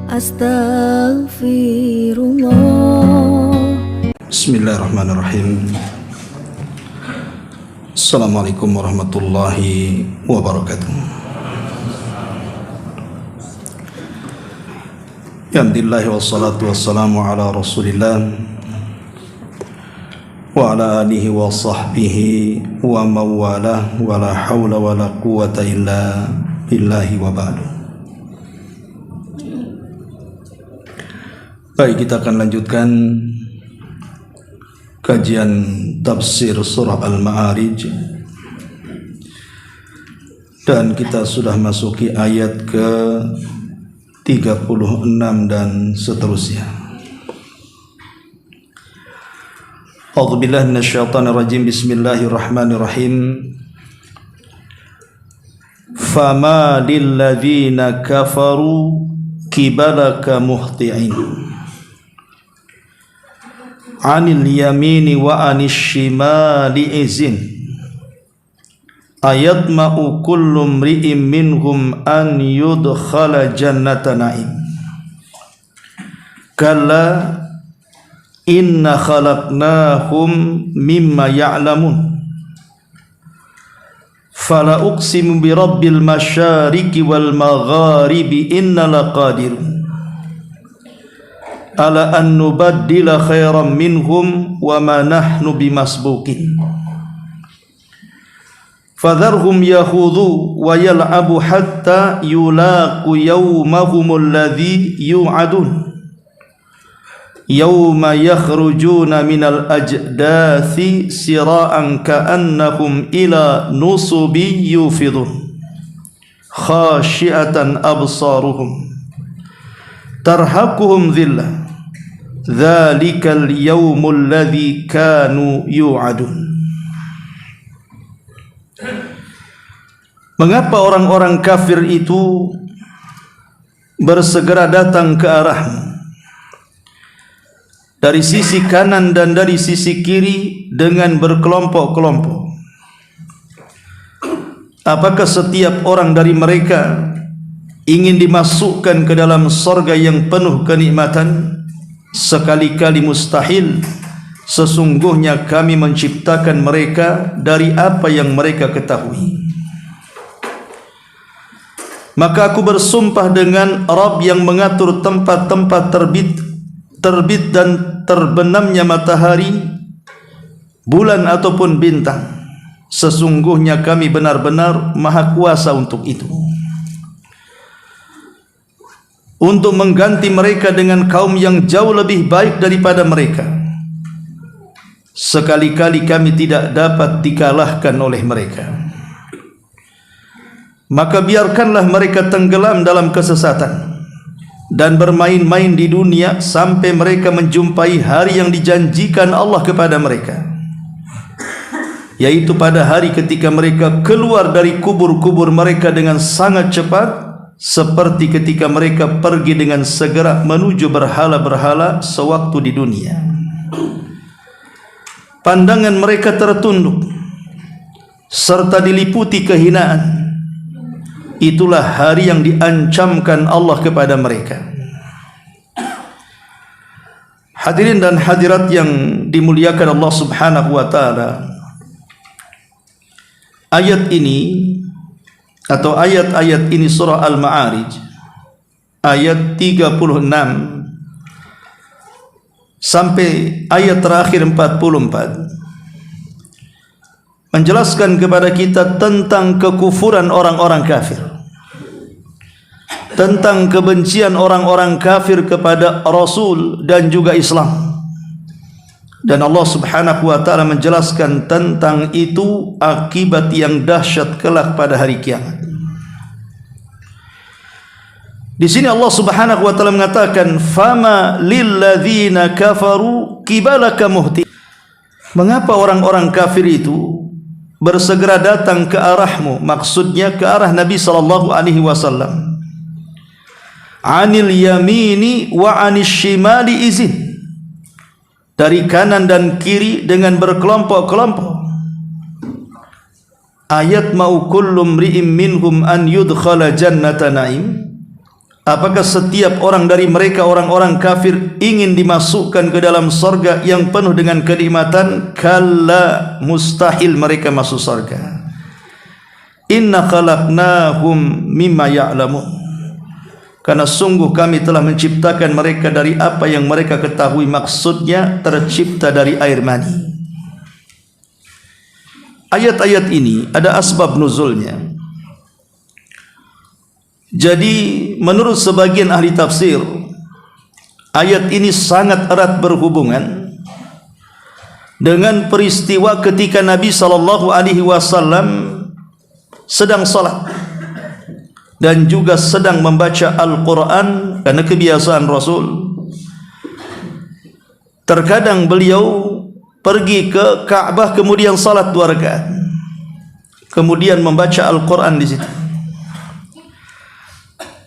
Astaghfirullah. Bismillahirrahmanirrahim. Assalamualaikum warahmatullahi wabarakatuh. Alhamdulillah wassalatu wassalamu ala rasulillah wa ala alihi wa sahbihi wa mawalah wa la hawla wa la quwata illa billahi wa ba'du. Baik, kita akan lanjutkan kajian tafsir surah Al-Ma'arij, dan kita sudah masuki ayat ke 36 dan seterusnya. A'udzubillahi minasyaitonir rajim. Bismillahirrahmanirrahim. Fama lilladzina kafaru kibalaka muhti'in anil yamini wa anis shimali izin ayatma'u kullu mri'in minhum an yudkhala jannata na'im kalla inna khalaqnahum mimma ya'lamun fala uqsimu bi rabbil masyariqi wal magharibi inna laqadirun ala an nubaddila khairan minhum wa ma nahnu bimasbuqin fadharhum yakhudhu wa yal'abu hatta yulaqu yawmahum alladhi yu'adun yawma yakhrujuna minal ajdathi sira'an ka'annahum ila nusubi yufidun khashi'atan absaruhum tarhaquhum dhillah dhalikal yawmul ladhi kanu yu'adun. Mengapa orang-orang kafir itu bersegera datang ke arahmu dari sisi kanan dan dari sisi kiri dengan berkelompok-kelompok? Apakah setiap orang dari mereka ingin dimasukkan ke dalam surga yang penuh kenikmatan? Sekali-kali mustahil. Sesungguhnya kami menciptakan mereka dari apa yang mereka ketahui. Maka aku bersumpah dengan Rabb yang mengatur tempat-tempat terbit dan terbenamnya matahari, bulan ataupun bintang. Sesungguhnya kami benar-benar maha kuasa untuk itu, untuk mengganti mereka dengan kaum yang jauh lebih baik daripada mereka. Sekali-kali kami tidak dapat dikalahkan oleh mereka. Maka biarkanlah mereka tenggelam dalam kesesatan dan bermain-main di dunia sampai mereka menjumpai hari yang dijanjikan Allah kepada mereka, yaitu pada hari ketika mereka keluar dari kubur-kubur mereka dengan sangat cepat, seperti ketika mereka pergi dengan segera menuju berhala-berhala sewaktu di dunia. Pandangan mereka tertunduk serta diliputi kehinaan. Itulah hari yang diancamkan Allah kepada mereka. Hadirin dan hadirat yang dimuliakan Allah Subhanahu wa ta'ala, ayat ini atau ayat-ayat ini surah Al-Ma'arij ayat 36 sampai ayat terakhir 44 menjelaskan kepada kita tentang kekufuran orang-orang kafir, tentang kebencian orang-orang kafir kepada Rasul dan juga Islam. Dan Allah Subhanahu wa ta'ala menjelaskan tentang itu akibat yang dahsyat kelak pada hari kiamat. Di sini Allah Subhanahu wa ta'ala mengatakan, fama lilladzina kafaru kibalaka muhti. Mengapa orang-orang kafir itu bersegera datang ke arahmu, maksudnya ke arah Nabi sallallahu alaihi wasallam, anil yamini wa anis shimali izin, dari kanan dan kiri dengan berkelompok-kelompok. Ayat mau kullu mri'im minhum an yudkhala jannata na'im, apakah setiap orang dari mereka orang-orang kafir ingin dimasukkan ke dalam surga yang penuh dengan kenikmatan? Kalla, mustahil mereka masuk surga. Inna khalaqnahum mimma ya'lamun, karena sungguh kami telah menciptakan mereka dari apa yang mereka ketahui. Maksudnya tercipta dari air mani. Ayat-ayat ini ada asbab nuzulnya. Jadi menurut sebagian ahli tafsir, ayat ini sangat erat berhubungan dengan peristiwa ketika Nabi SAW sedang salat dan juga sedang membaca Al-Quran. Karena kebiasaan Rasul, terkadang beliau pergi ke Ka'bah kemudian salat 2 rakaat, kemudian membaca Al-Quran di situ.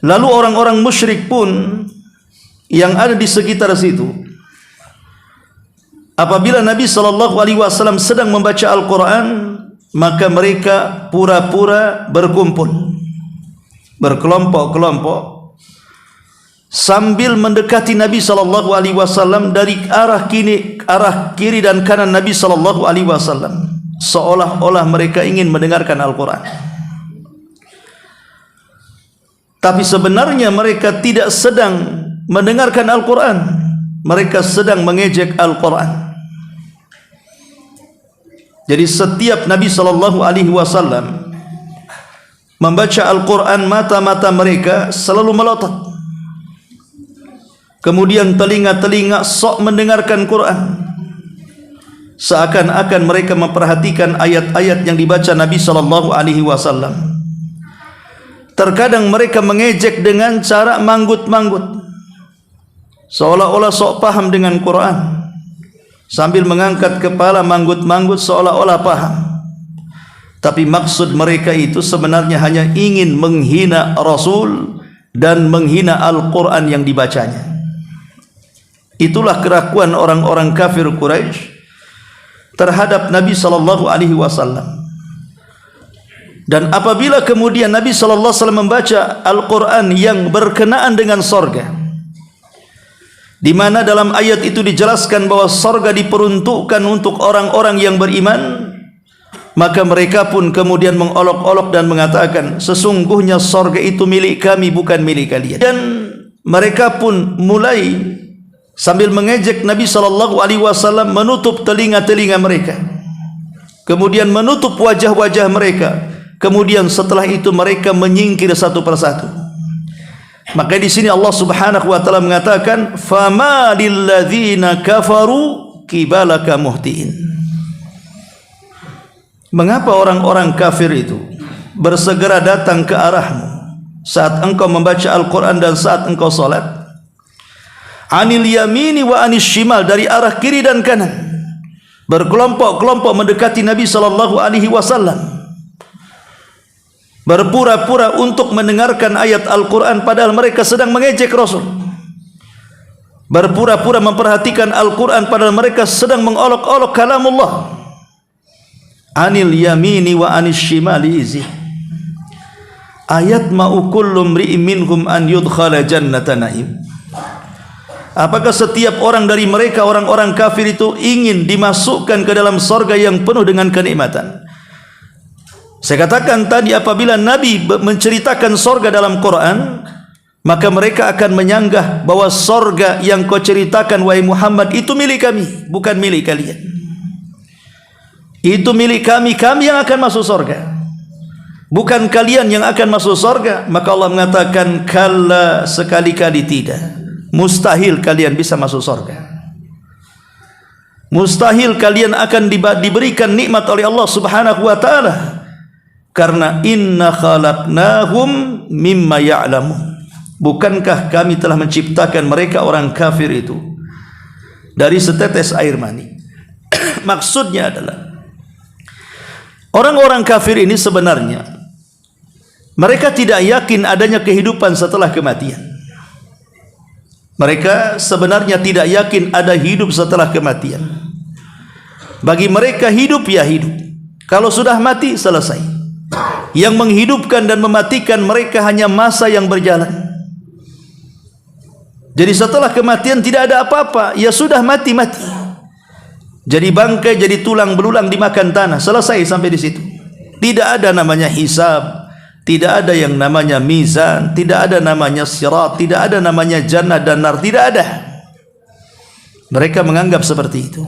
Lalu orang-orang musyrik pun yang ada di sekitar situ, apabila Nabi SAW sedang membaca Al-Quran, maka mereka pura-pura berkumpul, berkelompok-kelompok, sambil mendekati Nabi SAW dari arah kiri dan kanan Nabi SAW, seolah-olah mereka ingin mendengarkan Al-Quran. Tapi sebenarnya mereka tidak sedang mendengarkan Al-Quran, mereka sedang mengejek Al-Quran. Jadi setiap Nabi SAW membaca Al-Quran, mata-mata mereka selalu melotot, kemudian telinga-telinga sok mendengarkan Quran, seakan-akan mereka memperhatikan ayat-ayat yang dibaca Nabi SAW. Terkadang mereka mengejek dengan cara manggut-manggut, seolah-olah sok paham dengan Quran, sambil mengangkat kepala manggut-manggut seolah-olah paham. Tapi maksud mereka itu sebenarnya hanya ingin menghina Rasul dan menghina Al-Quran yang dibacanya. Itulah kerakuan orang-orang kafir Quraisy terhadap Nabi SAW. Dan apabila kemudian Nabi SAW membaca Al-Quran yang berkenaan dengan sorga, di mana dalam ayat itu dijelaskan bahwa sorga diperuntukkan untuk orang-orang yang beriman, maka mereka pun kemudian mengolok-olok dan mengatakan, sesungguhnya sorga itu milik kami, bukan milik kalian. Dan mereka pun mulai sambil mengejek Nabi SAW menutup telinga-telinga mereka, kemudian menutup wajah-wajah mereka. Kemudian setelah itu mereka menyingkir satu persatu. Maka di sini Allah Subhanahu wa taala mengatakan, "Fama lilladzina kafaru kibalaka muhtiin." Mengapa orang-orang kafir itu bersegera datang ke arahmu saat engkau membaca Al-Quran dan saat engkau salat? Anil yamini wa anis shimal, dari arah kiri dan kanan, berkelompok-kelompok mendekati Nabi SAW, berpura-pura untuk mendengarkan ayat Al-Quran padahal mereka sedang mengejek Rasul, berpura-pura memperhatikan Al-Quran padahal mereka sedang mengolok-olok kalamullah. Anil yamini wa anis shimali izi, ayat ma'u kullu mri'in minhum an yudkhala jannata na'im. Apakah setiap orang dari mereka orang-orang kafir itu ingin dimasukkan ke dalam surga yang penuh dengan kenikmatan? Saya katakan tadi, apabila Nabi menceritakan sorga dalam Quran, maka mereka akan menyanggah bahwa sorga yang kau ceritakan wahai Muhammad itu milik kami, bukan milik kalian. Itu milik kami, kami yang akan masuk sorga, bukan kalian yang akan masuk sorga. Maka Allah mengatakan, kalla, sekali-kali tidak, mustahil kalian bisa masuk sorga. Mustahil kalian akan diberikan nikmat oleh Allah Subhanahu wa ta'ala, karena inna khalaqnahum mimma ya'lamun. Bukankah kami telah menciptakan mereka orang kafir itu dari setetes air mani? Maksudnya adalah orang-orang kafir ini sebenarnya mereka tidak yakin adanya kehidupan setelah kematian. Mereka sebenarnya tidak yakin ada hidup setelah kematian. Bagi mereka hidup ya hidup, kalau sudah mati selesai. Yang menghidupkan dan mematikan mereka hanya masa yang berjalan. Jadi setelah kematian tidak ada apa-apa, ya sudah mati-mati. Jadi bangkai, jadi tulang belulang dimakan tanah, selesai sampai di situ. Tidak ada namanya hisab, tidak ada yang namanya mizan, tidak ada namanya sirat, tidak ada namanya jannah dan nar, tidak ada. Mereka menganggap seperti itu.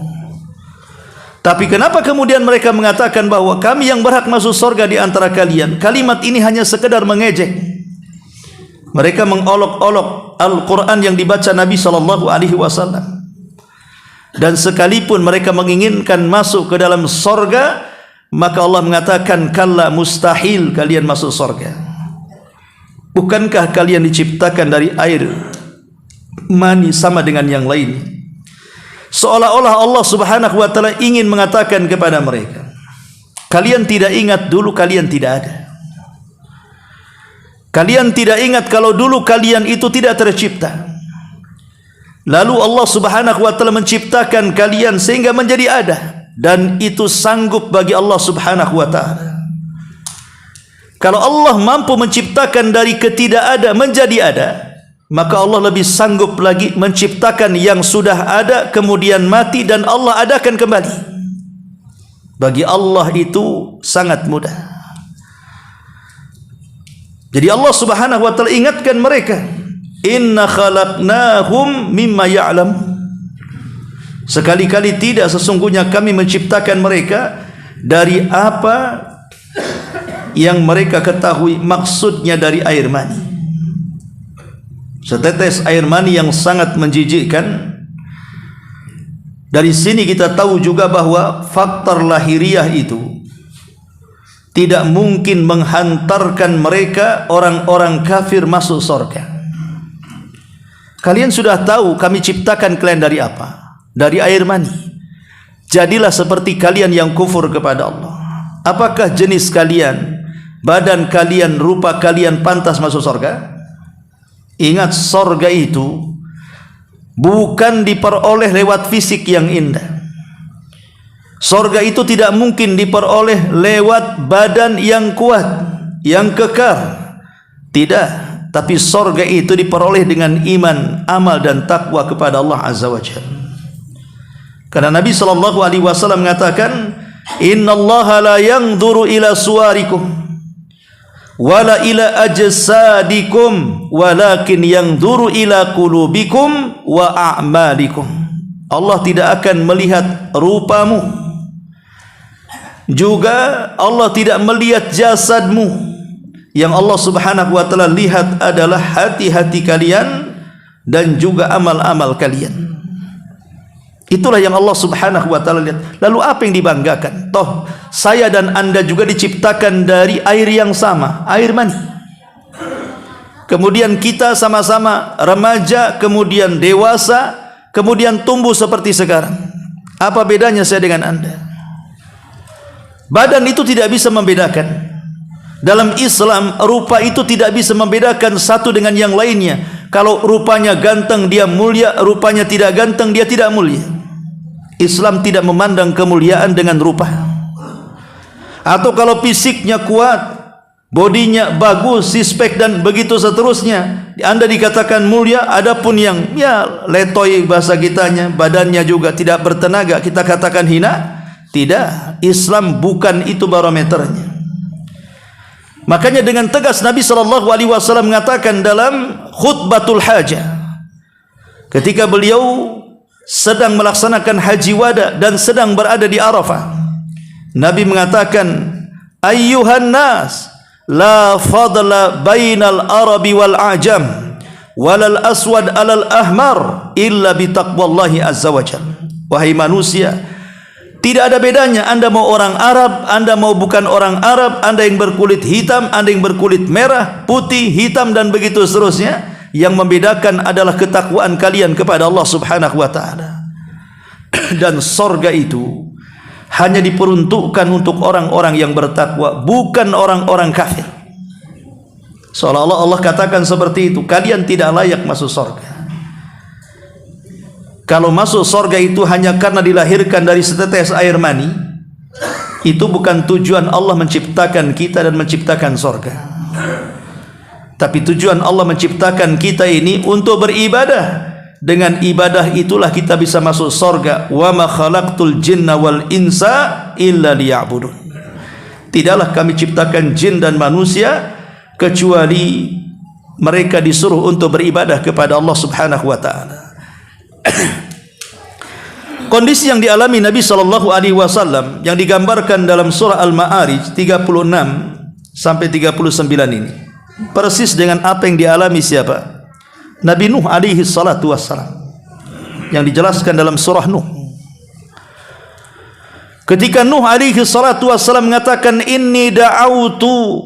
Tapi kenapa kemudian mereka mengatakan bahwa kami yang berhak masuk surga di antara kalian? Kalimat ini hanya sekedar mengejek. Mereka mengolok-olok Al-Quran yang dibaca Nabi SAW. Dan sekalipun mereka menginginkan masuk ke dalam surga, maka Allah mengatakan, kalla, mustahil kalian masuk surga. Bukankah kalian diciptakan dari air mani sama dengan yang lain? Seolah-olah Allah Subhanahu wa ta'ala ingin mengatakan kepada mereka, kalian tidak ingat dulu kalian tidak ada. Kalian tidak ingat kalau dulu kalian itu tidak tercipta. Lalu Allah Subhanahu wa ta'ala menciptakan kalian sehingga menjadi ada. Dan itu sanggup bagi Allah Subhanahu wa ta'ala. Kalau Allah mampu menciptakan dari ketidakada menjadi ada, maka Allah lebih sanggup lagi menciptakan yang sudah ada kemudian mati dan Allah adakan kembali. Bagi Allah itu sangat mudah. Jadi Allah Subhanahu wa ta'ala ingatkan mereka, inna khalaqnahum mimma ya'lam. Sekali-kali tidak, sesungguhnya kami menciptakan mereka dari apa yang mereka ketahui maksudnya dari air mani. Setetes air mani yang sangat menjijikkan. Dari sini kita tahu juga bahwa faktor lahiriah itu tidak mungkin menghantarkan mereka orang-orang kafir masuk surga. Kalian sudah tahu kami ciptakan kalian dari apa? Dari air mani. Jadilah seperti kalian yang kufur kepada Allah. Apakah jenis kalian, badan kalian, rupa kalian pantas masuk surga? Ingat, surga itu bukan diperoleh lewat fisik yang indah. Surga itu tidak mungkin diperoleh lewat badan yang kuat, yang kekal. Tidak, tapi surga itu diperoleh dengan iman, amal dan takwa kepada Allah Azza wa Jalla. Karena Nabi SAW mengatakan, innallaha la yanzuru ila suwarikum wala ila ajsadikum walakin yanzuru ila qulubikum wa a'malikum. Allah tidak akan melihat rupamu, juga Allah tidak melihat jasadmu. Yang Allah Subhanahu wa ta'ala lihat adalah hati-hati kalian dan juga amal-amal kalian. Itulah yang Allah Subhanahu wa ta'ala lihat. Lalu apa yang dibanggakan? Toh saya dan anda juga diciptakan dari air yang sama, air mani. Kemudian kita sama-sama remaja, kemudian dewasa, kemudian tumbuh seperti sekarang. Apa bedanya saya dengan anda? Badan itu tidak bisa membedakan. Dalam Islam, rupa itu tidak bisa membedakan satu dengan yang lainnya. Kalau rupanya ganteng, dia mulia. Rupanya tidak ganteng, dia tidak mulia. Islam tidak memandang kemuliaan dengan rupa. Atau kalau fisiknya kuat, bodinya bagus, six-pack dan begitu seterusnya, anda dikatakan mulia. Adapun yang letoy bahasa kitanya, badannya juga tidak bertenaga, kita katakan hina. Tidak, Islam bukan itu barometernya. Makanya dengan tegas Nabi SAW mengatakan dalam khutbatul hajah, ketika beliau sedang melaksanakan haji wada dan sedang berada di Arafah, Nabi mengatakan, ayyuhan nas, la fadla bainal arabi wal ajam walal aswad alal ahmar illa bitaqwallahi azza wajalla. Wahai manusia, tidak ada bedanya anda mau orang Arab, anda mau bukan orang Arab, anda yang berkulit hitam, anda yang berkulit merah, putih, hitam dan begitu seterusnya. Yang membedakan adalah ketakwaan kalian kepada Allah Subhanahu wa ta'ala. Dan surga itu hanya diperuntukkan untuk orang-orang yang bertakwa, bukan orang-orang kafir. Seolah-olah Allah katakan seperti itu, kalian tidak layak masuk surga. Kalau masuk surga itu hanya karena dilahirkan dari setetes air mani, itu bukan tujuan Allah menciptakan kita dan menciptakan surga. Tapi tujuan Allah menciptakan kita ini untuk beribadah. Dengan ibadah itulah kita bisa masuk surga. Wa ma khalaqtul jinna wal insa illa liya'budun. Tidaklah kami ciptakan jin dan manusia kecuali mereka disuruh untuk beribadah kepada Allah Subhanahu wa taala. Kondisi yang dialami Nabi sallallahu alaihi wasallam yang digambarkan dalam surah Al-Ma'arij 36 sampai 39 ini persis dengan apa yang dialami siapa? Nabi Nuh alaihi salatu wassalam, yang dijelaskan dalam surah Nuh. Ketika Nuh alaihi salatu wassalam mengatakan, inni da'autu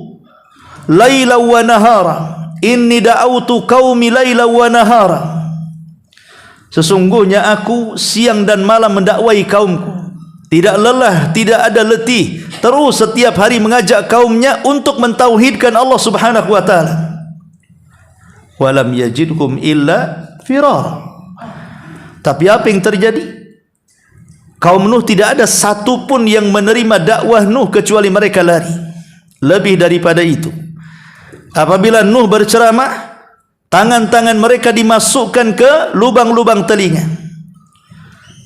laila wa nahara, inni da'autu qaumi laila wa nahara, sesungguhnya aku siang dan malam mendakwai kaumku, tidak lelah, tidak ada letih, terus setiap hari mengajak kaumnya untuk mentauhidkan Allah Subhanahu wa taala. Walam yajidhum illa firara. Tapi apa yang terjadi? Kaum Nuh tidak ada satu pun yang menerima dakwah Nuh kecuali mereka lari. Lebih daripada itu, apabila Nuh berceramah, tangan-tangan mereka dimasukkan ke lubang-lubang telinga.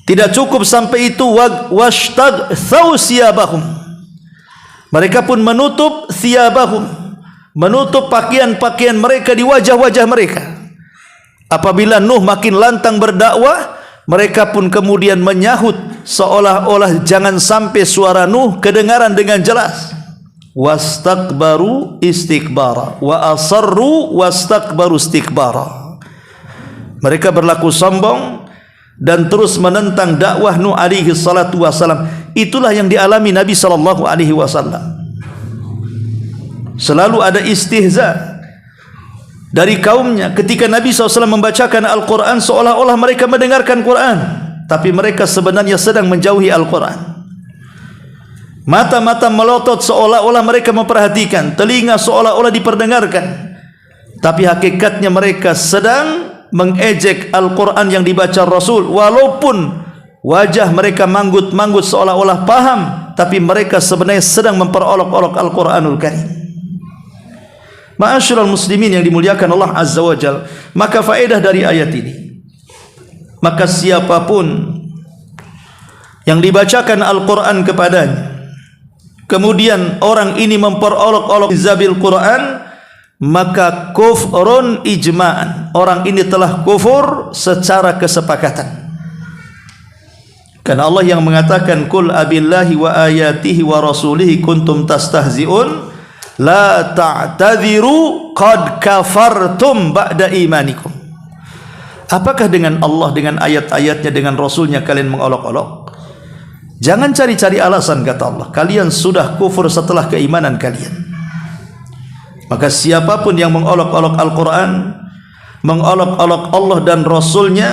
Tidak cukup sampai itu, washtaghthaw siyabahum, mereka pun menutup siyabahum, menutup pakaian-pakaian mereka di wajah-wajah mereka. Apabila Nuh makin lantang berdakwah, mereka pun kemudian menyahut seolah-olah jangan sampai suara Nuh kedengaran dengan jelas. Wastakbaru istikbara wa asarru wastakbaru istikbara. Mereka berlaku sombong dan terus menentang dakwah Nuh alaihi salatu wasalam. Itulah yang dialami Nabi sallallahu alaihi wasallam. Selalu ada istihza dari kaumnya ketika Nabi SAW membacakan Al-Quran, seolah-olah mereka mendengarkan Quran, tapi mereka sebenarnya sedang menjauhi Al-Quran. Mata-mata melotot seolah-olah mereka memperhatikan, telinga seolah-olah diperdengarkan, tapi hakikatnya mereka sedang mengejek Al-Quran yang dibaca Rasul. Walaupun wajah mereka manggut-manggut seolah-olah paham, tapi mereka sebenarnya sedang memperolok-olok Al-Quranul Karim. Ma'asyiral muslimin yang dimuliakan Allah Azza wa Jalla, maka faedah dari ayat ini, maka siapapun yang dibacakan Al-Quran kepadanya, kemudian orang ini memperolok-olok zabil Quran, maka kufrun ijma'an, orang ini telah kufur secara kesepakatan. Karena Allah yang mengatakan, Qul abillahi wa ayatihi wa rasulihi kuntum tastahzi'un la ta'tadhiru qad kafartum ba'da imanikum. Apakah dengan Allah, dengan ayat-ayatnya, dengan Rasulnya kalian mengolok-olok? Jangan cari-cari alasan, kata Allah, kalian sudah kufur setelah keimanan kalian. Maka siapapun yang mengolok-olok Al-Quran, mengolok-olok Allah dan Rasulnya,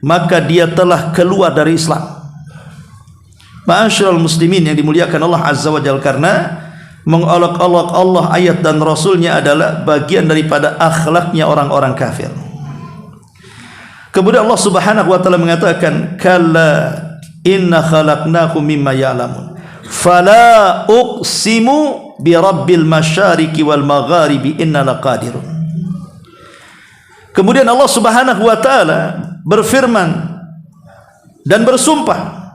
maka dia telah keluar dari Islam. Ma'asyiral muslimin yang dimuliakan Allah Azza wa Jalla, karena mengolok-olok Allah, ayat dan Rasulnya adalah bagian daripada akhlaknya orang-orang kafir. Kemudian Allah Subhanahu wa taala mengatakan, kalla inna khalaqnakum mimma ya'lamun fala uqsimu bi rabbil masyariqi wal magharibi inna laqadirun. Kemudian Allah Subhanahu wa taala berfirman dan bersumpah,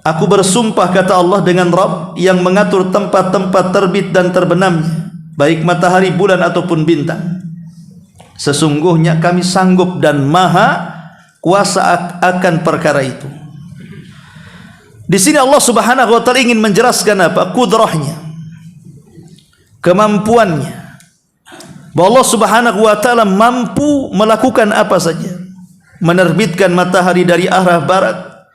aku bersumpah, kata Allah, dengan Rabb yang mengatur tempat-tempat terbit dan terbenamnya, baik matahari, bulan ataupun bintang. Sesungguhnya kami sanggup dan maha kuasa akan perkara itu. Di sini Allah Subhanahu wa taala ingin menjelaskan apa? Kudrahnya, kemampuannya, bahwa Allah Subhanahu wa taala mampu melakukan apa saja. Menerbitkan matahari dari arah barat,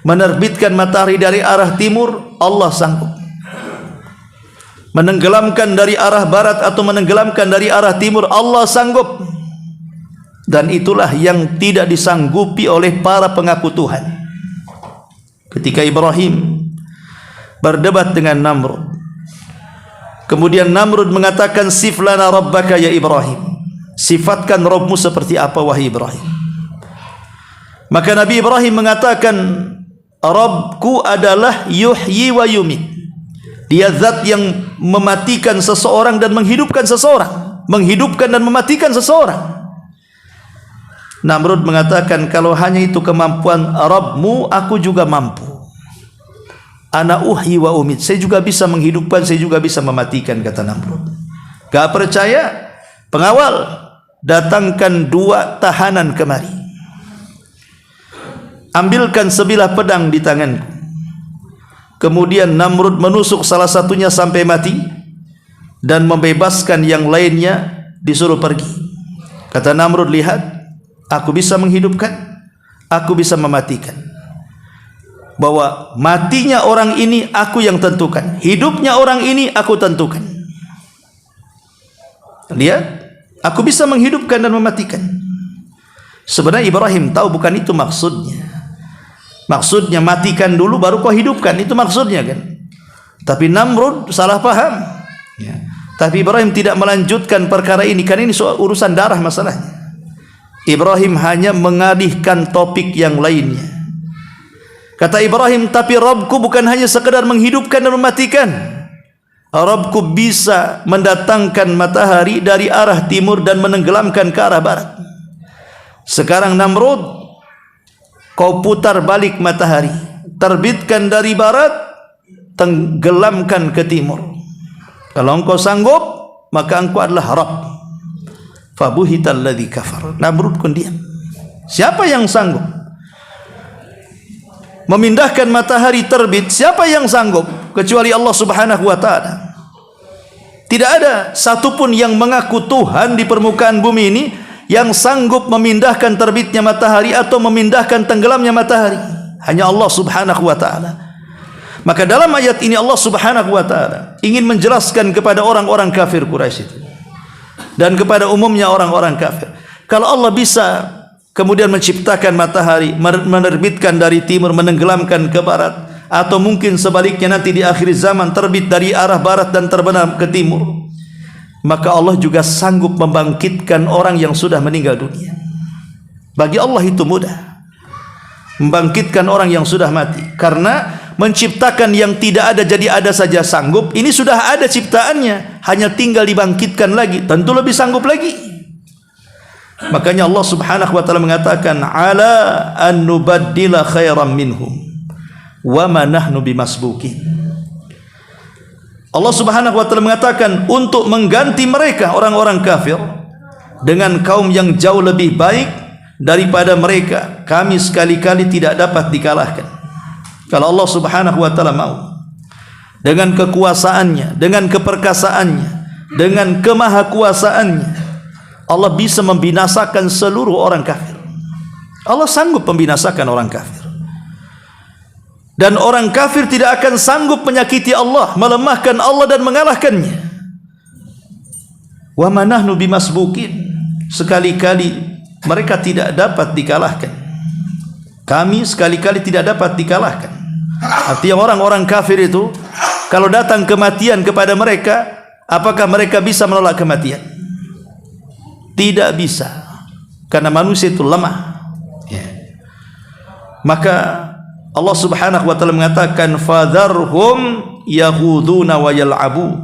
menerbitkan matahari dari arah timur, Allah sanggup. Menenggelamkan dari arah barat atau menenggelamkan dari arah timur, Allah sanggup. Dan itulah yang tidak disanggupi oleh para pengaku Tuhan. Ketika Ibrahim berdebat dengan Namrud, kemudian Namrud mengatakan, sif lana rabbaka ya Ibrahim, sifatkan Rabbmu seperti apa wahai Ibrahim. Maka Nabi Ibrahim mengatakan, Rabbku adalah yuhyi wa yumit, dia zat yang mematikan seseorang dan menghidupkan seseorang. menghidupkan dan mematikan seseorang. Namrud mengatakan, kalau hanya itu kemampuan Rabbmu, aku juga mampu. Ana uhyi wa umit, saya juga bisa menghidupkan, saya juga bisa mematikan, kata Namrud. Gak percaya? Pengawal, datangkan 2 tahanan kemari. Ambilkan sebilah pedang di tanganku. Kemudian Namrud menusuk salah satunya sampai mati dan membebaskan yang lainnya, disuruh pergi. Kata Namrud, lihat, aku bisa menghidupkan, aku bisa mematikan. Bahwa matinya orang ini aku yang tentukan, hidupnya orang ini aku tentukan. Lihat, aku bisa menghidupkan dan mematikan. Sebenarnya Ibrahim tahu bukan itu maksudnya. Maksudnya matikan dulu baru kau hidupkan, itu maksudnya kan. Tapi Namrud salah paham. Ya. Tapi Ibrahim tidak melanjutkan perkara ini, karena ini soal urusan darah masalahnya. Ibrahim hanya mengalihkan topik yang lainnya. Kata Ibrahim, tapi Rabbku bukan hanya sekedar menghidupkan dan mematikan. Rabbku bisa mendatangkan matahari dari arah timur dan menenggelamkan ke arah barat. Sekarang Namrud, kau putar balik matahari, terbitkan dari barat, tenggelamkan ke timur. Kalau engkau sanggup, maka engkau adalah Rabb. Fabuhital ladzi kafar. Namrud pun diam. Siapa yang sanggup memindahkan matahari terbit? Siapa yang sanggup kecuali Allah Subhanahu wa taala? Tidak ada satupun yang mengaku Tuhan di permukaan bumi ini yang sanggup memindahkan terbitnya matahari atau memindahkan tenggelamnya matahari. Hanya Allah Subhanahu wa taala. Maka dalam ayat ini Allah Subhanahu wa taala ingin menjelaskan kepada orang-orang kafir Quraisy itu dan kepada umumnya orang-orang kafir, kalau Allah bisa kemudian menciptakan matahari, menerbitkan dari timur, menenggelamkan ke barat, atau mungkin sebaliknya nanti di akhir zaman terbit dari arah barat dan terbenam ke timur, maka Allah juga sanggup membangkitkan orang yang sudah meninggal dunia. Bagi Allah itu mudah, membangkitkan orang yang sudah mati. Karena menciptakan yang tidak ada jadi ada saja sanggup, ini sudah ada ciptaannya, hanya tinggal dibangkitkan lagi, tentu lebih sanggup lagi. Makanya Allah Subhanahu wa taala mengatakan, ala an nubaddila khairan minhum wa ma nahnu bimasbukin. Allah Subhanahu wa taala mengatakan, untuk mengganti mereka orang-orang kafir dengan kaum yang jauh lebih baik daripada mereka, kami sekali-kali tidak dapat dikalahkan. Kalau Allah Subhanahu wa taala mau, dengan kekuasaannya, dengan keperkasaannya, dengan kemahakuasaannya, Allah bisa membinasakan seluruh orang kafir. Allah sanggup membinasakan orang kafir. Dan orang kafir tidak akan sanggup menyakiti Allah, melemahkan Allah dan mengalahkannya. Wa ma nahnu bimasbukin. Sekali-kali mereka tidak dapat dikalahkan. Kami sekali-kali tidak dapat dikalahkan. Artinya orang-orang kafir itu, kalau datang kematian kepada mereka, apakah mereka bisa menolak kematian? Tidak bisa, karena manusia itu lemah. Ya. Maka Allah Subhanahu wa taala mengatakan, fadharhum yaghuduna wa yal'abu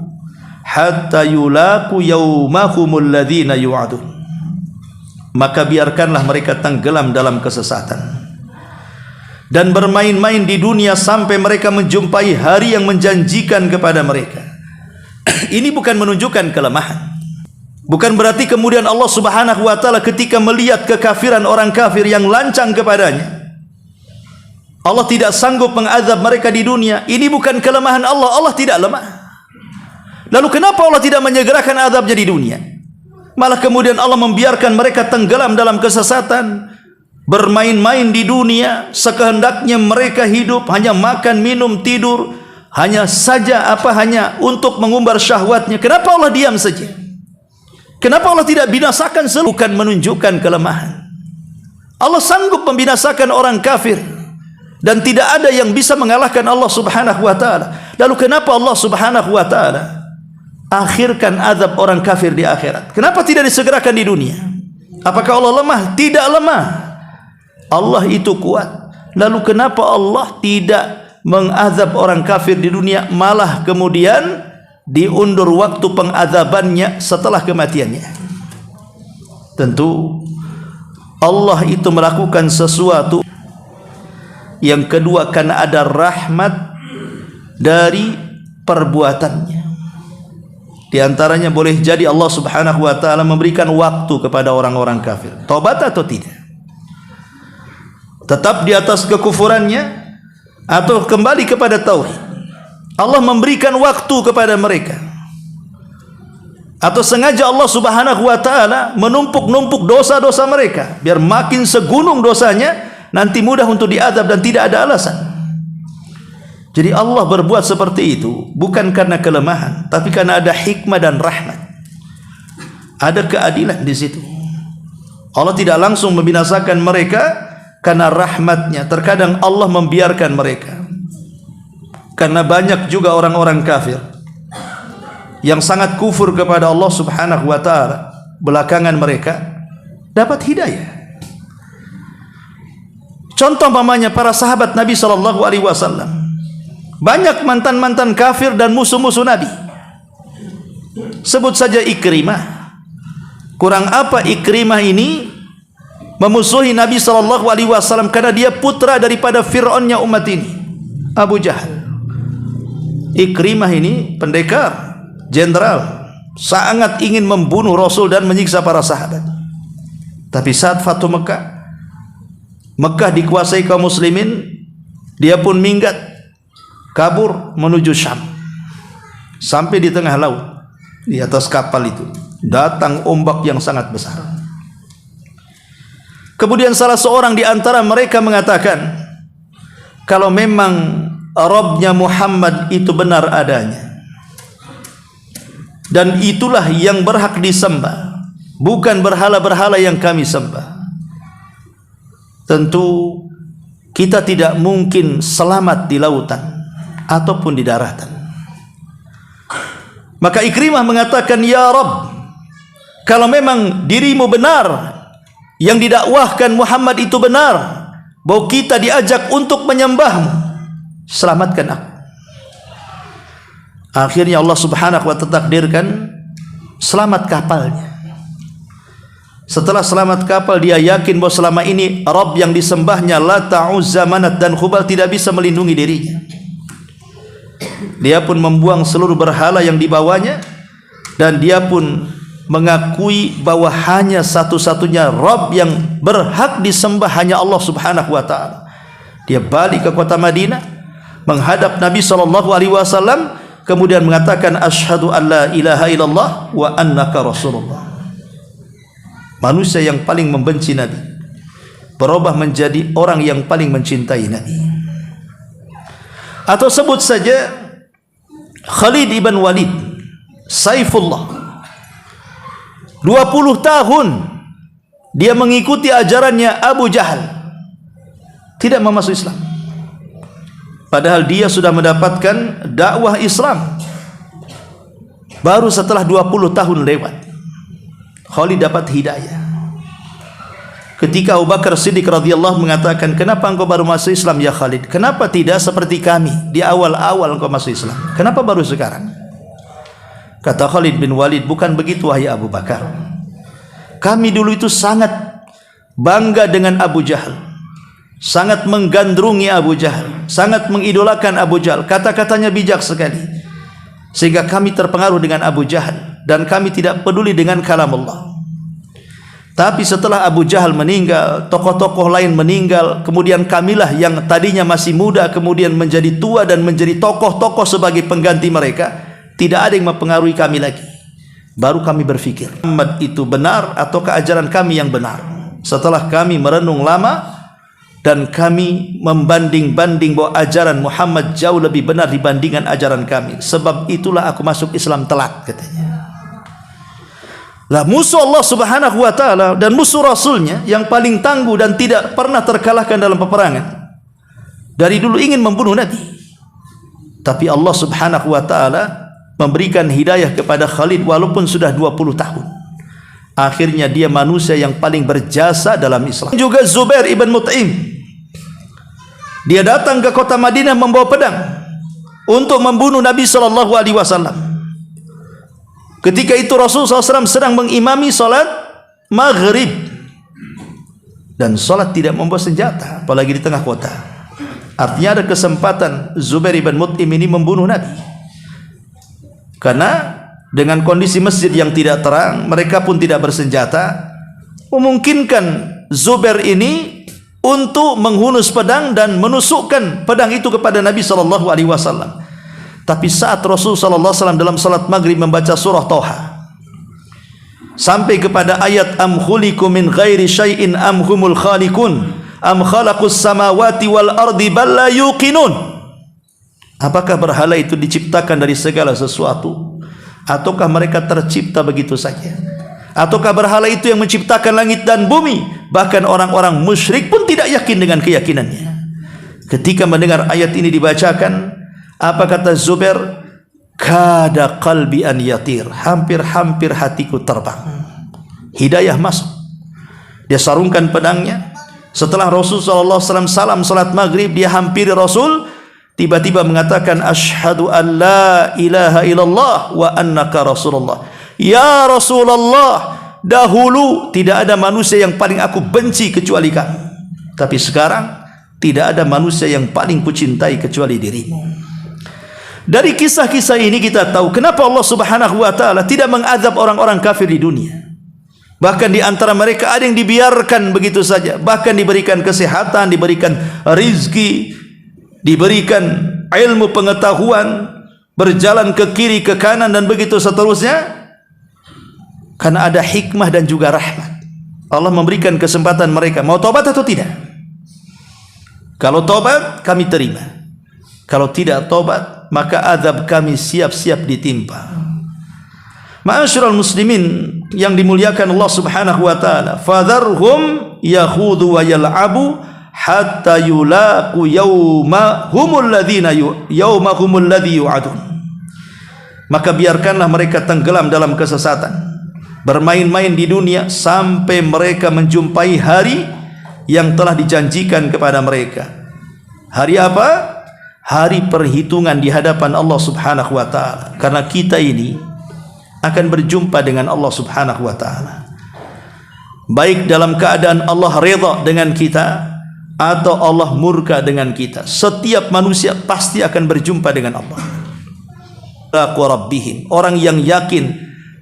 hatta yulaqu yaumahumul ladzina yu'adun. Maka biarkanlah mereka tenggelam dalam kesesatan dan bermain-main di dunia sampai mereka menjumpai hari yang menjanjikan kepada mereka. Ini bukan menunjukkan kelemahan. Bukan berarti kemudian Allah Subhanahu wa taala ketika melihat kekafiran orang kafir yang lancang kepadanya, Allah tidak sanggup mengazab mereka di dunia. Ini bukan kelemahan Allah. Allah tidak lemah. Lalu kenapa Allah tidak menyegerakan azabnya di dunia? Malah kemudian Allah membiarkan mereka tenggelam dalam kesesatan, bermain-main di dunia, sekehendaknya mereka hidup, hanya makan, minum, tidur, hanya untuk mengumbar syahwatnya. Kenapa Allah diam saja? Kenapa Allah tidak binasakan seluruh? Bukan menunjukkan kelemahan. Allah sanggup membinasakan orang kafir dan tidak ada yang bisa mengalahkan Allah Subhanahu wa taala. Lalu kenapa Allah Subhanahu wa taala akhirkan azab orang kafir di akhirat? Kenapa tidak disegerakan di dunia? Apakah Allah lemah? Tidak lemah. Allah itu kuat. Lalu kenapa Allah tidak mengazab orang kafir di dunia, malah kemudian diundur waktu pengazabannya setelah kematiannya. Tentu Allah itu melakukan sesuatu. Yang kedua, karena ada rahmat dari perbuatannya. Di antaranya boleh jadi Allah Subhanahu wa taala memberikan waktu kepada orang-orang kafir, taubat atau tidak, tetap di atas kekufurannya atau kembali kepada tauhid. Allah memberikan waktu kepada mereka, atau sengaja Allah Subhanahu wa taala menumpuk-numpuk dosa-dosa mereka biar makin segunung dosanya, nanti mudah untuk diadab dan tidak ada alasan. Jadi Allah berbuat seperti itu bukan karena kelemahan, tapi karena ada hikmah dan rahmat. Ada keadilan di situ. Allah tidak langsung membinasakan mereka karena rahmatnya. Terkadang Allah membiarkan mereka karena banyak juga orang-orang kafir yang sangat kufur kepada Allah Subhanahu wa taala. Belakangan mereka dapat hidayah. Contoh umpamanya para sahabat Nabi sallallahu alaihi wasallam. Banyak mantan-mantan kafir dan musuh-musuh Nabi. Sebut saja Ikrimah. Kurang apa Ikrimah ini memusuhi Nabi SAW karena dia putra daripada Fir'aunnya umat ini, Abu Jahal. Ikrimah ini pendekar, jenderal, sangat ingin membunuh Rasul dan menyiksa para sahabat. Tapi saat Fathu Mekah, Mekah dikuasai kaum muslimin, dia pun minggat, kabur menuju Syam. Sampai di tengah laut, di atas kapal itu datang ombak yang sangat besar. Kemudian salah seorang di antara mereka mengatakan, kalau memang Rabbnya Muhammad itu benar adanya, dan itulah yang berhak disembah, bukan berhala-berhala yang kami sembah, tentu kita tidak mungkin selamat di lautan ataupun di daratan. Maka Ikrimah mengatakan, ya Rabb, kalau memang dirimu benar, yang didakwahkan Muhammad itu benar, bahwa kita diajak untuk menyembahmu, selamatkan aku. Akhirnya Allah Subhanahu wa ta'ala takdirkan selamat kapalnya. Setelah selamat kapal, dia yakin bahwa selama ini Rabb yang disembahnya Lata, Uzza, Manat dan Hubal tidak bisa melindungi dirinya. Dia pun membuang seluruh berhala yang dibawanya, dan dia pun mengakui bahwa hanya satu-satunya Rabb yang berhak disembah hanya Allah Subhanahu wa ta'ala. Dia balik ke kota Madinah, menghadap Nabi SAW, kemudian mengatakan, asyhadu an la ilaha illallah wa annaka rasulullah. Manusia yang paling membenci Nabi berubah menjadi orang yang paling mencintai Nabi. Atau sebut saja Khalid ibn Walid, Saifullah, 20 tahun dia mengikuti ajarannya Abu Jahal, tidak memasuk Islam, padahal dia sudah mendapatkan dakwah Islam. Baru setelah 20 tahun lewat, Khalid dapat hidayah. Ketika Abu Bakar Siddiq radhiyallahu mengatakan, kenapa engkau baru masuk Islam ya Khalid? Kenapa tidak seperti kami di awal-awal engkau masuk Islam? Kenapa baru sekarang? Kata Khalid bin Walid, bukan begitu wahai Abu Bakar. Kami dulu itu sangat bangga dengan Abu Jahal, sangat menggandrungi Abu Jahal, sangat mengidolakan Abu Jahal. Kata-katanya bijak sekali, sehingga kami terpengaruh dengan Abu Jahal dan kami tidak peduli dengan kalam Allah. Tapi setelah Abu Jahal meninggal, tokoh-tokoh lain meninggal, kemudian kamilah yang tadinya masih muda kemudian menjadi tua dan menjadi tokoh-tokoh sebagai pengganti mereka. Tidak ada yang mempengaruhi kami lagi. Baru kami berpikir, Muhammad itu benar atau keajaran kami yang benar. Setelah kami merenung lama dan kami membanding-banding bahwa ajaran Muhammad jauh lebih benar dibandingkan ajaran kami, sebab itulah aku masuk Islam telat, katanya. Lah musuh Allah Subhanahu wa ta'ala dan musuh Rasulnya yang paling tangguh dan tidak pernah terkalahkan dalam peperangan, dari dulu ingin membunuh Nabi. Tapi Allah Subhanahu wa ta'ala memberikan hidayah kepada Khalid walaupun sudah 20 tahun. Akhirnya dia manusia yang paling berjasa dalam Islam. Juga Zubair ibn Mut'im, dia datang ke kota Madinah membawa pedang untuk membunuh Nabi SAW. Ketika itu Rasulullah SAW sedang mengimami salat maghrib, dan salat tidak membawa senjata, apalagi di tengah kota. Artinya ada kesempatan Zubair bin Mut'im ini membunuh Nabi, karena dengan kondisi masjid yang tidak terang, mereka pun tidak bersenjata, memungkinkan Zubair ini untuk menghunus pedang dan menusukkan pedang itu kepada Nabi SAW. Tapi saat Rasul SAW dalam salat maghrib membaca surah Thaha sampai kepada ayat am khuliqu min ghairi syai'in am humul khaliqun am khalaqus samawati wal ardi bal la yuqinun, apakah berhala itu diciptakan dari segala sesuatu, ataukah mereka tercipta begitu saja? Ataukah berhala itu yang menciptakan langit dan bumi? Bahkan orang-orang musyrik pun tidak yakin dengan keyakinannya. Ketika mendengar ayat ini dibacakan, apa kata Zubair? Kada qalbi an yatir, hampir-hampir hatiku terbang. Hidayah masuk. Dia sarungkan pedangnya. Setelah Rasul SAW salam salat maghrib, dia hampiri Rasul, tiba-tiba mengatakan asyhadu an la ilaha illallah wa annaka rasulullah. Ya Rasulullah, dahulu tidak ada manusia yang paling aku benci kecuali kamu, tapi sekarang tidak ada manusia yang paling kucintai kecuali dirimu. Dari kisah-kisah ini kita tahu kenapa Allah Subhanahu wa taala tidak mengazab orang-orang kafir di dunia. Bahkan di antara mereka ada yang dibiarkan begitu saja, bahkan diberikan kesehatan, diberikan rizki, diberikan ilmu pengetahuan, berjalan ke kiri ke kanan dan begitu seterusnya, karena ada hikmah dan juga rahmat. Allah memberikan kesempatan mereka mau tobat atau tidak. Kalau tobat kami terima, kalau tidak tobat maka azab kami siap-siap ditimpa. Ma'asyiral muslimin yang dimuliakan Allah Subhanahu wa taala, fadharhum yakhudu wa yal'abu hatta yulaqu yawmahumul ladzi yu'adun. Maka biarkanlah mereka tenggelam dalam kesesatan, bermain-main di dunia sampai mereka menjumpai hari yang telah dijanjikan kepada mereka. Hari apa? Hari perhitungan di hadapan Allah Subhanahu wa taala. Karena kita ini akan berjumpa dengan Allah Subhanahu wa taala, baik dalam keadaan Allah redha dengan kita atau Allah murka dengan kita. Setiap manusia pasti akan berjumpa dengan Allah. Rabbihim, orang yang yakin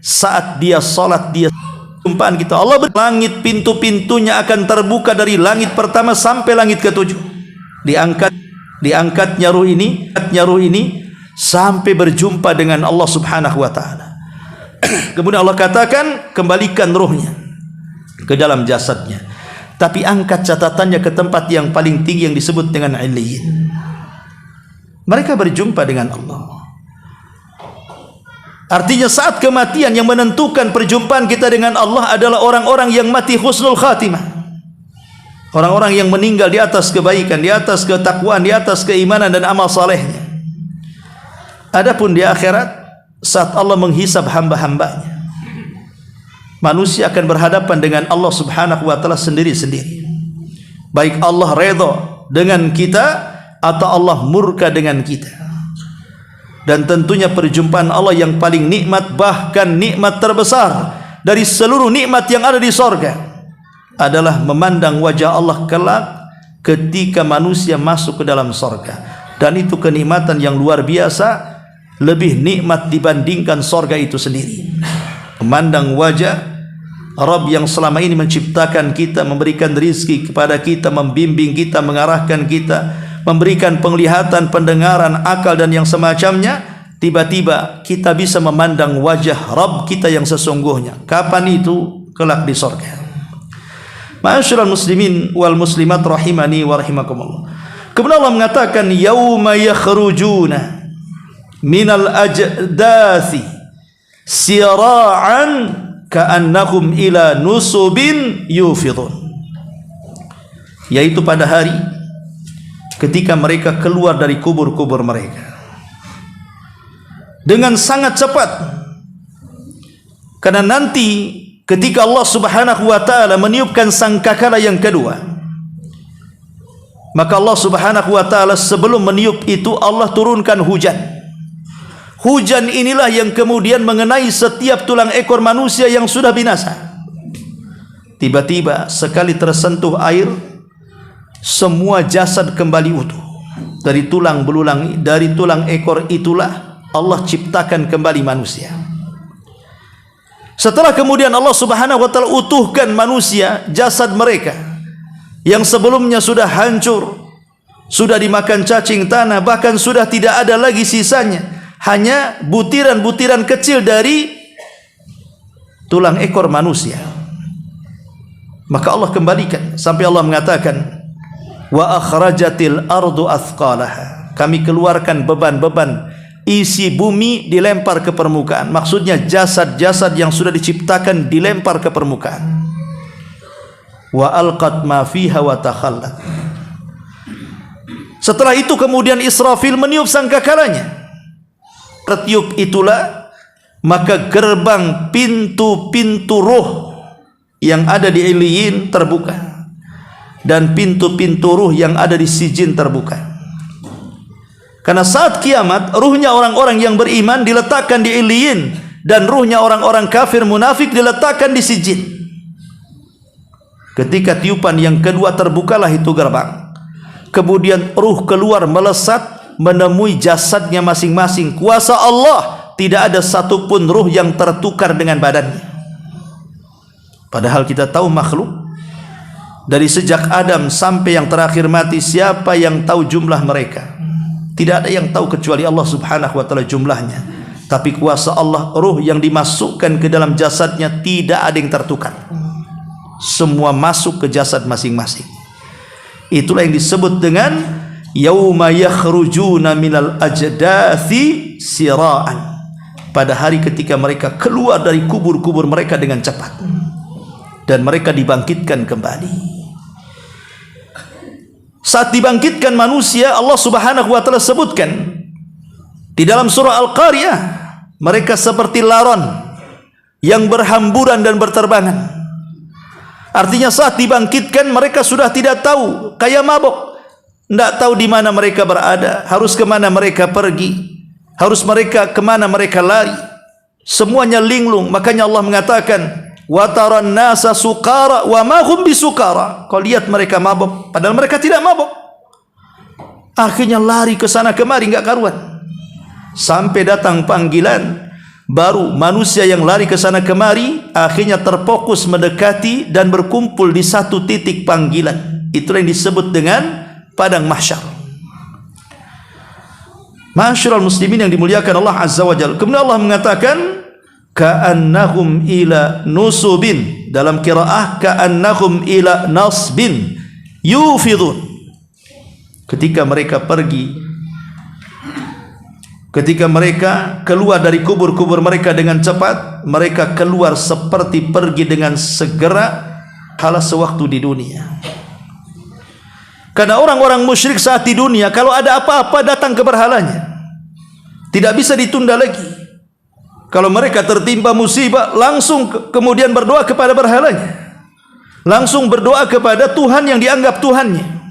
saat dia salat dia jumpaan kita. Allah berlangit, pintu-pintunya akan terbuka dari langit pertama sampai langit ketujuh. Diangkatnya ruh ini sampai berjumpa dengan Allah Subhanahu wa taala. Kemudian Allah katakan, kembalikan ruhnya ke dalam jasadnya, tapi angkat catatannya ke tempat yang paling tinggi yang disebut dengan Illiyin. Mereka berjumpa dengan Allah. Artinya saat kematian yang menentukan perjumpaan kita dengan Allah adalah orang-orang yang mati husnul khatimah, orang-orang yang meninggal di atas kebaikan, di atas ketakwaan, di atas keimanan dan amal salehnya. Adapun di akhirat, saat Allah menghisab hamba-hambanya, manusia akan berhadapan dengan Allah Subhanahu wa taala sendiri-sendiri. Baik Allah redha dengan kita atau Allah murka dengan kita. Dan tentunya perjumpaan Allah yang paling nikmat, bahkan nikmat terbesar dari seluruh nikmat yang ada di sorga, adalah memandang wajah Allah kelak ketika manusia masuk ke dalam sorga. Dan itu kenikmatan yang luar biasa, lebih nikmat dibandingkan sorga itu sendiri. Memandang wajah Rabb yang selama ini menciptakan kita, memberikan rizki kepada kita, membimbing kita, mengarahkan kita, memberikan penglihatan, pendengaran, akal dan yang semacamnya. Tiba-tiba kita bisa memandang wajah Rabb kita yang sesungguhnya. Kapan itu? Kelak di sorga. Ma'asyiral muslimin wal muslimat rahimani wa rahimakumullah. Kemudian Allah mengatakan, yauma yakhrujuna minal ajdathi sira'an ka'annahum ila nusubin yufidun. Yaitu pada hari ketika mereka keluar dari kubur-kubur mereka dengan sangat cepat. Karena nanti ketika Allah Subhanahu wa taala meniupkan sangkakala yang kedua, maka Allah Subhanahu wa taala sebelum meniup itu Allah turunkan hujan. Hujan inilah yang kemudian mengenai setiap tulang ekor manusia yang sudah binasa. Tiba-tiba sekali tersentuh air, semua jasad kembali utuh. Dari tulang belulang, dari tulang ekor itulah Allah ciptakan kembali manusia. Setelah kemudian Allah Subhanahu wa taala utuhkan manusia, jasad mereka yang sebelumnya sudah hancur, sudah dimakan cacing tanah, bahkan sudah tidak ada lagi sisanya, hanya butiran-butiran kecil dari tulang ekor manusia. Maka Allah kembalikan sampai Allah mengatakan, wa akhrajatil ardu athqalaha. Kami keluarkan beban-beban, isi bumi dilempar ke permukaan. Maksudnya jasad-jasad yang sudah diciptakan dilempar ke permukaan. Wa alqat ma fiha wa takhallat. Setelah itu kemudian Israfil meniup sangkakalanya. Tertiup itulah maka gerbang pintu-pintu ruh yang ada di Iliyin terbuka, dan pintu-pintu ruh yang ada di Sijin terbuka. Karena saat kiamat, ruhnya orang-orang yang beriman diletakkan di Iliyin, dan ruhnya orang-orang kafir munafik diletakkan di Sijin. Ketika tiupan yang kedua terbukalah itu gerbang, kemudian ruh keluar melesat menemui jasadnya masing-masing. Kuasa Allah, tidak ada satupun ruh yang tertukar dengan badannya. Padahal kita tahu makhluk dari sejak Adam sampai yang terakhir mati, siapa yang tahu jumlah mereka? Tidak ada yang tahu kecuali Allah Subhanahu wa taala jumlahnya. Tapi kuasa Allah, ruh yang dimasukkan ke dalam jasadnya tidak ada yang tertukar. Semua masuk ke jasad masing-masing. Itulah yang disebut dengan yauma yakhrujuna minal ajdathi siraan. Pada hari ketika mereka keluar dari kubur-kubur mereka dengan cepat, dan mereka dibangkitkan kembali. Saat dibangkitkan manusia, Allah Subhanahu wa taala sebutkan di dalam surah Al-Qariyah, mereka seperti laron yang berhamburan dan berterbangan. Artinya saat dibangkitkan mereka sudah tidak tahu, kayak mabok, tidak tahu di mana mereka berada, harus kemana mereka pergi, harus mereka kemana mereka lari. Semuanya linglung. Makanya Allah mengatakan, wa taran nasa sukara wa ma hum bisukara. Kau lihat mereka mabuk, padahal mereka tidak mabuk. Akhirnya lari ke sana kemari enggak karuan. Sampai datang panggilan, baru manusia yang lari ke sana kemari akhirnya terfokus mendekati dan berkumpul di satu titik panggilan. Itulah yang disebut dengan padang mahsyar. Masyarul muslimin yang dimuliakan Allah Azza wa Jalla. Kemudian Allah mengatakan, ka'annahum ila nusubin, dalam qiraah ka'annahum ila nasbin yufidun. Ketika mereka pergi, ketika mereka keluar dari kubur-kubur mereka dengan cepat, mereka keluar seperti pergi dengan segera kala sewaktu di dunia. Karena orang-orang musyrik saat di dunia, kalau ada apa-apa datang ke berhalanya, tidak bisa ditunda lagi. Kalau mereka tertimpa musibah, langsung kemudian berdoa kepada berhalanya, langsung berdoa kepada Tuhan yang dianggap Tuhannya.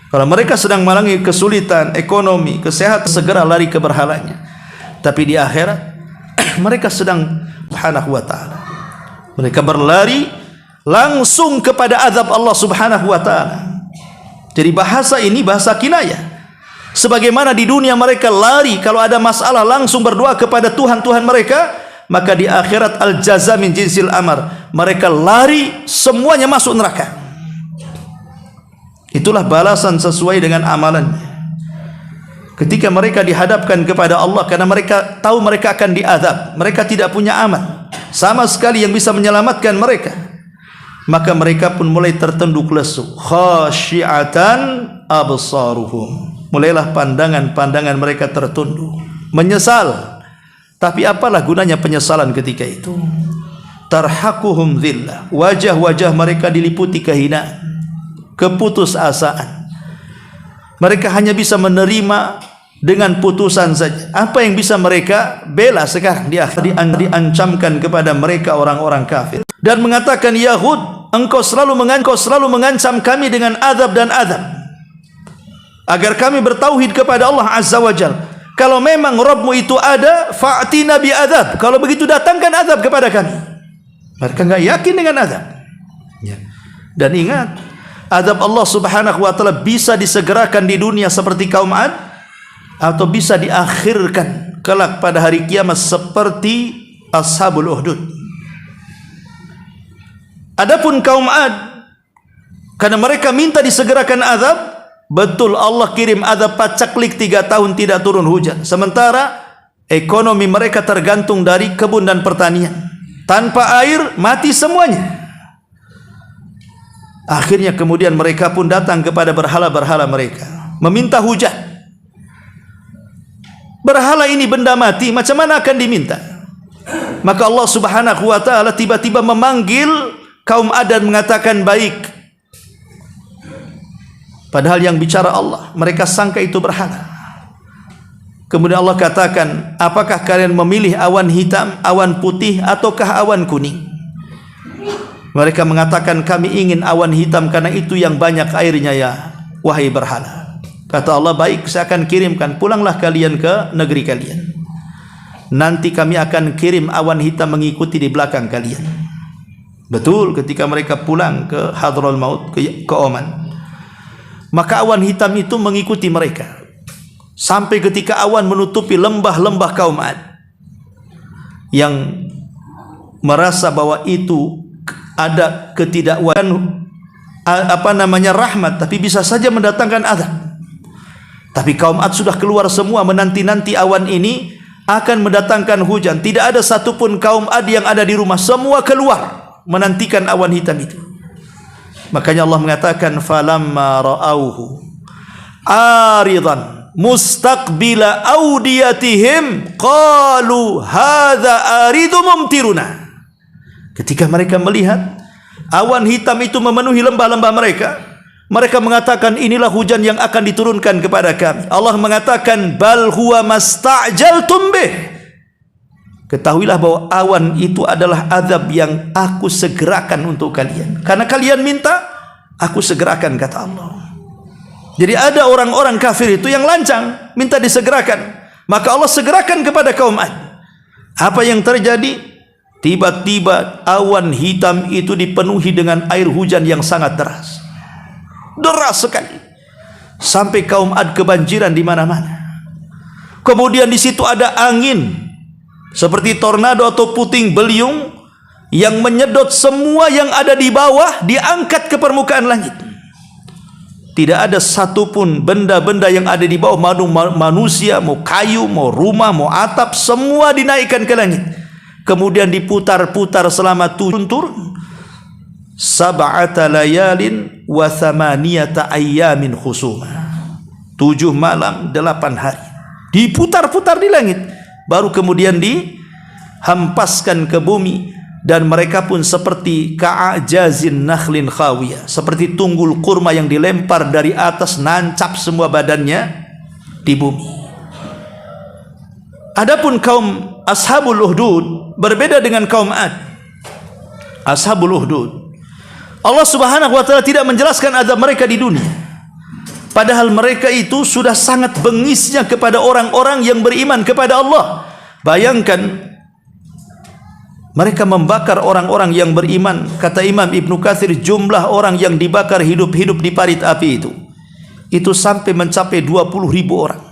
Kalau mereka sedang mengalami kesulitan ekonomi, kesehatan, segera lari ke berhalanya. Tapi di akhirat mereka sedang Subhanahu wa taala, mereka berlari langsung kepada azab Allah Subhanahu wa taala. Jadi bahasa ini bahasa kinayah. Sebagaimana di dunia mereka lari kalau ada masalah langsung berdoa kepada Tuhan-Tuhan mereka, maka di akhirat al-jaza min jinsil amar, mereka lari semuanya masuk neraka. Itulah balasan sesuai dengan amalannya. Ketika mereka dihadapkan kepada Allah, karena mereka tahu mereka akan diazab, mereka tidak punya amal sama sekali yang bisa menyelamatkan mereka, maka mereka pun mulai tertunduk lesu. Khasyi'atan absaruhum, mulailah pandangan-pandangan mereka tertunduk, menyesal. Tapi apalah gunanya penyesalan ketika itu? Tarhaquhum dhillah, wajah-wajah mereka diliputi kehinaan, keputusasaan. Mereka hanya bisa menerima dengan putusan saja. Apa yang bisa mereka bela sekarang? Diancamkan kepada mereka orang-orang kafir dan mengatakan, Yahud, engkau selalu mengancam kami dengan azab dan azab, agar kami bertauhid kepada Allah Azza wa Jalla. Kalau memang Rabbmu itu ada, fa'tina bi adzab. Kalau begitu datangkan azab kepada kami. Mereka enggak yakin dengan azab. Ya. Dan ingat, azab Allah Subhanahu wa taala bisa disegerakan di dunia seperti kaum Ad, atau bisa diakhirkan kelak pada hari kiamat seperti Ashabul Uhdud. Adapun kaum Ad, karena mereka minta disegerakan azab, betul Allah kirim azab pacaklik 3 tahun tidak turun hujan. Sementara ekonomi mereka tergantung dari kebun dan pertanian. Tanpa air mati semuanya. Akhirnya kemudian mereka pun datang kepada berhala-berhala mereka, meminta hujan. Berhala ini benda mati, macam mana akan diminta? Maka Allah Subhanahu wa taala tiba-tiba memanggil kaum Ad dan mengatakan baik. Padahal yang bicara Allah, mereka sangka itu berhala. Kemudian Allah katakan, apakah kalian memilih awan hitam, awan putih, ataukah awan kuning? Mereka mengatakan, kami ingin awan hitam karena itu yang banyak airnya ya wahai berhala. Kata Allah, baik, saya akan kirimkan, pulanglah kalian ke negeri kalian. Nanti kami akan kirim awan hitam mengikuti di belakang kalian. Betul, ketika mereka pulang ke Hadraul Maut, ke Oman, maka awan hitam itu mengikuti mereka sampai ketika awan menutupi lembah-lembah kaum Ad yang merasa bahwa itu ada ketidakwajiban rahmat, tapi bisa saja mendatangkan azab. Tapi kaum Ad sudah keluar semua, menanti-nanti awan ini akan mendatangkan hujan. Tidak ada satupun kaum Ad yang ada di rumah, semua keluar menantikan awan hitam itu. Makanya Allah mengatakan, falamma ra'auhu aridan mustaqbila awdiyatihim qalu hadza aridu mumtiruna. Ketika mereka melihat awan hitam itu memenuhi lembah-lembah mereka, mereka mengatakan, inilah hujan yang akan diturunkan kepada kami. Allah mengatakan, bal huwa masta'jaltum bih. Ketahuilah bahwa awan itu adalah azab yang aku segerakan untuk kalian. Karena kalian minta, aku segerakan, kata Allah. Jadi ada orang-orang kafir itu yang lancang, minta disegerakan. Maka Allah segerakan kepada kaum Ad. Apa yang terjadi? Tiba-tiba awan hitam itu dipenuhi dengan air hujan yang sangat deras. Deras sekali. Sampai kaum Ad kebanjiran di mana-mana. Kemudian di situ ada angin seperti tornado atau puting beliung yang menyedot semua yang ada di bawah, diangkat ke permukaan langit. Tidak ada satupun benda-benda yang ada di bawah, manusia, mau kayu, mau rumah, mau atap, semua dinaikkan ke langit. Kemudian diputar-putar selama 7 turun. Sab'ata layalin wa thamaniyata ayyamin khusuma. 7 malam 8 hari. Diputar-putar di langit. Baru kemudian dihampaskan ke bumi. Dan mereka pun seperti ka'ajazin nakhlin khawiyah, seperti tunggul kurma yang dilempar dari atas, nancap semua badannya di bumi. Adapun kaum Ashabul Uhdud berbeda dengan kaum Ad. Ashabul Uhdud, Allah Subhanahu wa taala tidak menjelaskan azab mereka di dunia. Padahal mereka itu sudah sangat bengisnya kepada orang-orang yang beriman kepada Allah. Bayangkan, mereka membakar orang-orang yang beriman. Kata Imam Ibnu Katsir, jumlah orang yang dibakar hidup-hidup di parit api itu sampai mencapai 20.000 orang.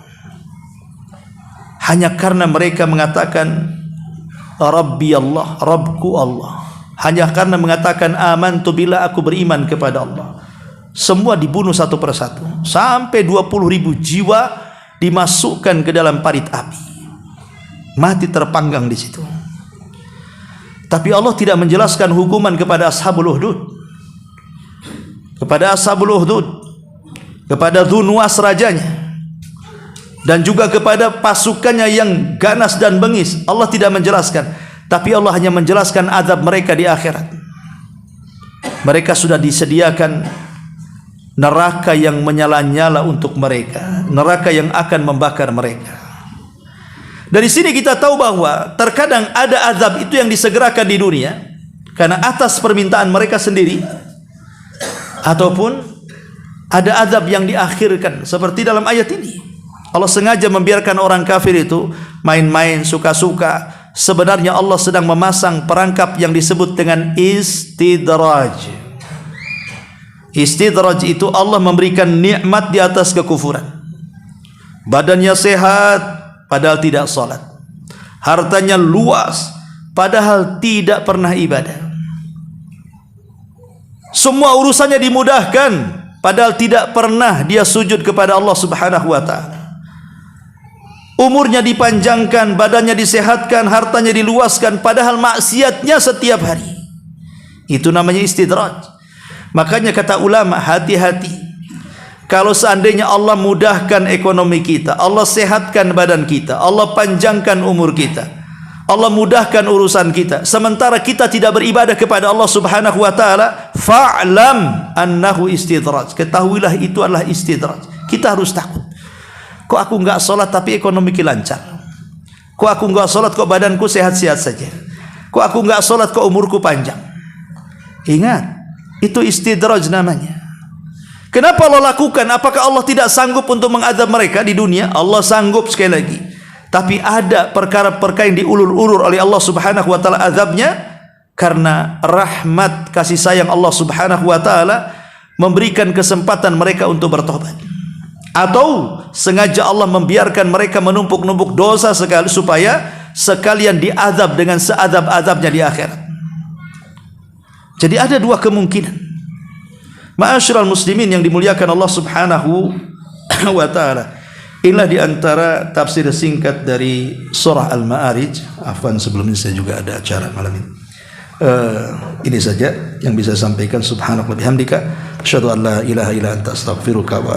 Hanya karena mereka mengatakan Rabbi Allah, Rabbku Allah. Hanya karena mengatakan amantu billah, aku beriman kepada Allah. Semua dibunuh satu persatu. Sampai 20.000 jiwa dimasukkan ke dalam parit api. Mati terpanggang di situ. Tapi Allah tidak menjelaskan hukuman kepada Ashabul Uhdud. Kepada Ashabul Uhdud, kepada Dzu Nuwas rajanya, dan juga kepada pasukannya yang ganas dan bengis. Allah tidak menjelaskan, tapi Allah hanya menjelaskan azab mereka di akhirat. Mereka sudah disediakan neraka yang menyala-nyala untuk mereka, neraka yang akan membakar mereka. Dari sini kita tahu bahwa terkadang ada azab itu yang disegerakan di dunia karena atas permintaan mereka sendiri, ataupun ada azab yang diakhirkan seperti dalam ayat ini. Allah sengaja membiarkan orang kafir itu main-main, suka-suka. Sebenarnya Allah sedang memasang perangkap yang disebut dengan istidraj. Istidraj itu Allah memberikan nikmat di atas kekufuran. Badannya sehat padahal tidak salat. Hartanya luas padahal tidak pernah ibadah. Semua urusannya dimudahkan padahal tidak pernah dia sujud kepada Allah Subhanahu wa taala. Umurnya dipanjangkan, badannya disehatkan, hartanya diluaskan, padahal maksiatnya setiap hari. Itu namanya istidraj. Makanya kata ulama, hati-hati. Kalau seandainya Allah mudahkan ekonomi kita, Allah sehatkan badan kita, Allah panjangkan umur kita, Allah mudahkan urusan kita, sementara kita tidak beribadah kepada Allah Subhanahu wa taala, fa'lam annahu istidraj. Ketahuilah itu adalah istidraj. Kita harus takut. Kok aku enggak sholat tapi ekonomiku lancar? Kok aku enggak sholat kok badanku sehat-sehat saja? Kok aku enggak sholat kok umurku panjang? Ingat, itu istidraj namanya. Kenapa Allah lakukan? Apakah Allah tidak sanggup untuk mengadab mereka di dunia? Allah sanggup sekali lagi. Tapi ada perkara-perkara yang diulur-ulur oleh Allah Subhanahu wa taala azabnya karena rahmat kasih sayang Allah Subhanahu wa taala memberikan kesempatan mereka untuk bertobat. Atau sengaja Allah membiarkan mereka menumpuk-numpuk dosa sekali supaya sekalian diazab dengan seazab-azabnya di akhirat. Jadi ada dua kemungkinan. Ma'asyiral muslimin yang dimuliakan Allah Subhanahu wa taala. Inilah di antara tafsir singkat dari surah Al-Ma'arij. Afwan, sebelumnya saya juga ada acara malam ini. Ini saja yang bisa sampaikan. Subhanallah bihamdika asyhadu an la ilaha illa anta astaghfiruka wa